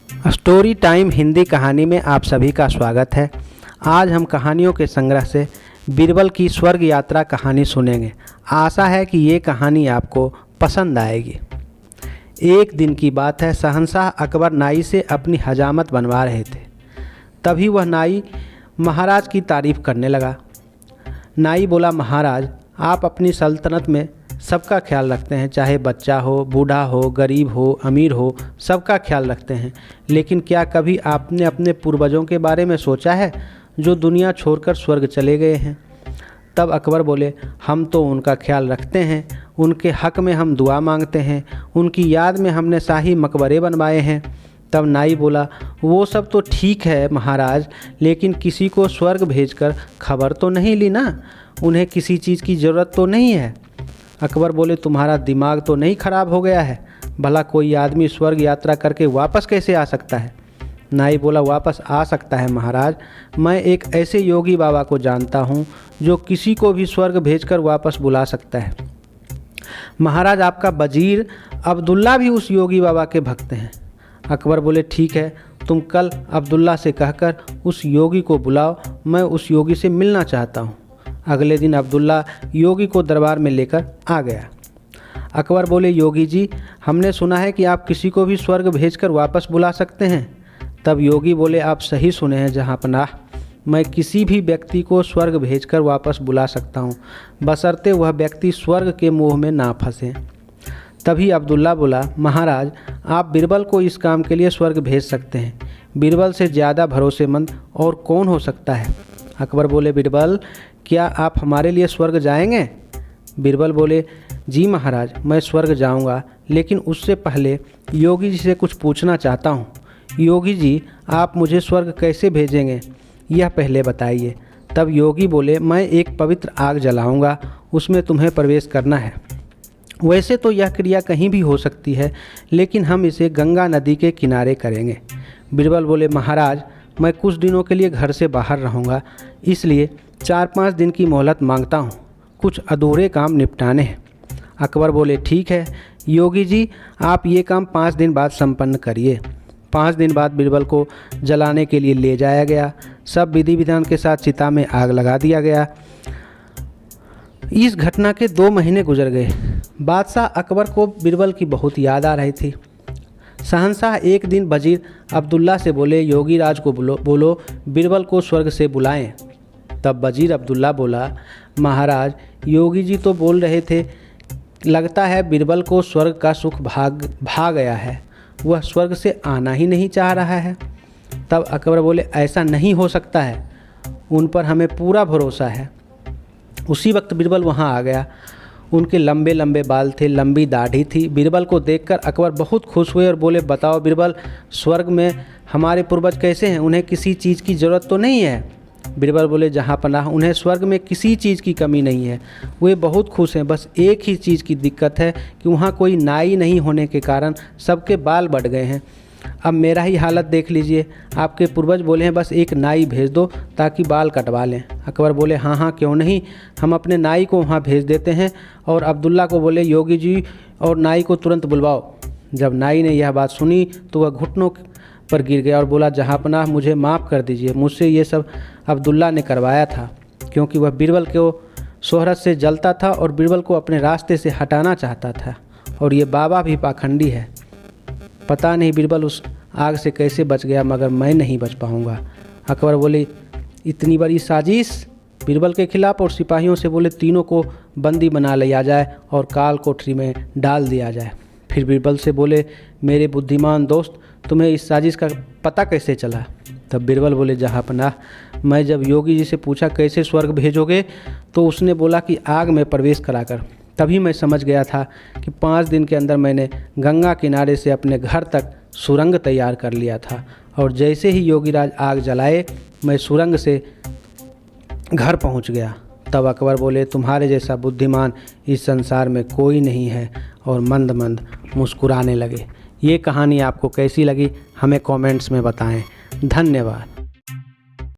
Story time Hindi कहानी में आप सभी का स्वागत है। आज हम कहानियों के संग्रह से बीरबल की स्वर्ग यात्रा कहानी सुनेंगे। आशा है कि ये कहानी आपको पसंद आएगी। एक दिन की बात है, शहंशाह अकबर नाई से अपनी हजामत बनवा रहे थे। तभी वह नाई महाराज की तारीफ़ करने लगा। नाई बोला, महाराज आप अपनी सल्तनत में सबका ख्याल रखते हैं, चाहे बच्चा हो, बूढ़ा हो, गरीब हो, अमीर हो, सबका ख्याल रखते हैं। लेकिन क्या कभी आपने अपने पूर्वजों के बारे में सोचा है जो दुनिया छोड़कर स्वर्ग चले गए हैं? तब अकबर बोले, हम तो उनका ख्याल रखते हैं, उनके हक़ में हम दुआ मांगते हैं, उनकी याद में हमने शाही मकबरे बनवाए हैं। तब नाई बोला, वो सब तो ठीक है महाराज, लेकिन किसी को स्वर्ग भेजकर खबर तो नहीं ली ना, उन्हें किसी चीज़ की ज़रूरत तो नहीं है। अकबर बोले, तुम्हारा दिमाग तो नहीं खराब हो गया है? भला कोई आदमी स्वर्ग यात्रा करके वापस कैसे आ सकता है? नाई बोला, वापस आ सकता है महाराज। मैं एक ऐसे योगी बाबा को जानता हूँ जो किसी को भी स्वर्ग भेजकर वापस बुला सकता है। महाराज आपका वजीर अब्दुल्ला भी उस योगी बाबा के भक्त हैं। अकबर बोले, ठीक है, तुम कल अब्दुल्ला से कहकर उस योगी को बुलाओ, मैं उस योगी से मिलना चाहता हूँ। अगले दिन अब्दुल्ला योगी को दरबार में लेकर आ गया। अकबर बोले, योगी जी, हमने सुना है कि आप किसी को भी स्वर्ग भेजकर वापस बुला सकते हैं। तब योगी बोले, आप सही सुने हैं जहाँपनाह, मैं किसी भी व्यक्ति को स्वर्ग भेजकर वापस बुला सकता हूँ, बशर्ते वह व्यक्ति स्वर्ग के मोह में ना फंसे। तभी अब्दुल्ला बोला, महाराज आप बीरबल को इस काम के लिए स्वर्ग भेज सकते हैं। बीरबल से ज़्यादा भरोसेमंद और कौन हो सकता है? अकबर बोले, बीरबल क्या आप हमारे लिए स्वर्ग जाएंगे? बीरबल बोले, जी महाराज मैं स्वर्ग जाऊंगा, लेकिन उससे पहले योगी जी से कुछ पूछना चाहता हूँ। योगी जी आप मुझे स्वर्ग कैसे भेजेंगे, यह पहले बताइए। तब योगी बोले, मैं एक पवित्र आग जलाऊंगा, उसमें तुम्हें प्रवेश करना है। वैसे तो यह क्रिया कहीं भी हो सकती है, लेकिन हम इसे गंगा नदी के किनारे करेंगे। बीरबल बोले, महाराज मैं कुछ दिनों के लिए घर से बाहर रहूँगा, इसलिए 4-5 दिन की मोहलत मांगता हूँ, कुछ अधूरे काम निपटाने हैं। अकबर बोले, ठीक है योगी जी, आप ये काम 5 दिन बाद संपन्न करिए। 5 दिन बाद बीरबल को जलाने के लिए ले जाया गया। सब विधि विधान के साथ चिता में आग लगा दिया गया। इस घटना के 2 महीने गुजर गए। बादशाह अकबर को बीरबल की बहुत याद आ रही थी। शहंशाह एक दिन वजीर अब्दुल्ला से बोले, योगी राज को बोलो बीरबल को स्वर्ग से बुलाएं। तब वजीर अब्दुल्ला बोला, महाराज योगी जी तो बोल रहे थे, लगता है बीरबल को स्वर्ग का सुख भाग गया है, वह स्वर्ग से आना ही नहीं चाह रहा है। तब अकबर बोले, ऐसा नहीं हो सकता है, उन पर हमें पूरा भरोसा है। उसी वक्त बीरबल वहाँ आ गया। उनके लंबे लंबे बाल थे, लंबी दाढ़ी थी। बीरबल को देखकर अकबर बहुत खुश हुए और बोले, बताओ बीरबल, स्वर्ग में हमारे पूर्वज कैसे हैं, उन्हें किसी चीज़ की ज़रूरत तो नहीं है? बीरबल बोले, जहाँपनाह उन्हें स्वर्ग में किसी चीज़ की कमी नहीं है, वे बहुत खुश हैं। बस एक ही चीज़ की दिक्कत है कि वहाँ कोई नाई नहीं होने के कारण सबके बाल बढ़ गए हैं। अब मेरा ही हालत देख लीजिए, आपके पूर्वज बोले हैं बस एक नाई भेज दो ताकि बाल कटवा लें। अकबर बोले, हाँ हाँ क्यों नहीं, हम अपने नाई को वहाँ भेज देते हैं। और अब्दुल्ला को बोले, योगी जी और नाई को तुरंत बुलवाओ। जब नाई ने यह बात सुनी तो वह घुटनों पर गिर गया और बोला, जहाँपनाह मुझे माफ़ कर दीजिए, मुझसे ये सब अब्दुल्ला ने करवाया था, क्योंकि वह बीरबल को शोहरत से जलता था और बीरबल को अपने रास्ते से हटाना चाहता था। और ये बाबा भी पाखंडी है, पता नहीं बीरबल उस आग से कैसे बच गया, मगर मैं नहीं बच पाऊँगा। अकबर बोले, इतनी बड़ी साजिश बीरबल के खिलाफ? और सिपाहियों से बोले, तीनों को बंदी बना लिया जाए और काल कोठरी में डाल दिया जाए। फिर बीरबल से बोले, मेरे बुद्धिमान दोस्त, तुम्हें इस साजिश का पता कैसे चला? तब बीरबल बोले, जहाँपनाह मैं जब योगी जी से पूछा कैसे स्वर्ग भेजोगे, तो उसने बोला कि आग में प्रवेश कराकर। तभी मैं समझ गया था कि 5 दिन के अंदर मैंने गंगा किनारे से अपने घर तक सुरंग तैयार कर लिया था। और जैसे ही योगीराज आग जलाए, मैं सुरंग से घर पहुंच गया। तब अकबर बोले, तुम्हारे जैसा बुद्धिमान इस संसार में कोई नहीं है, और मंद मंद मुस्कुराने लगे। ये कहानी आपको कैसी लगी हमें कमेंट्स में बताएं। धन्यवाद।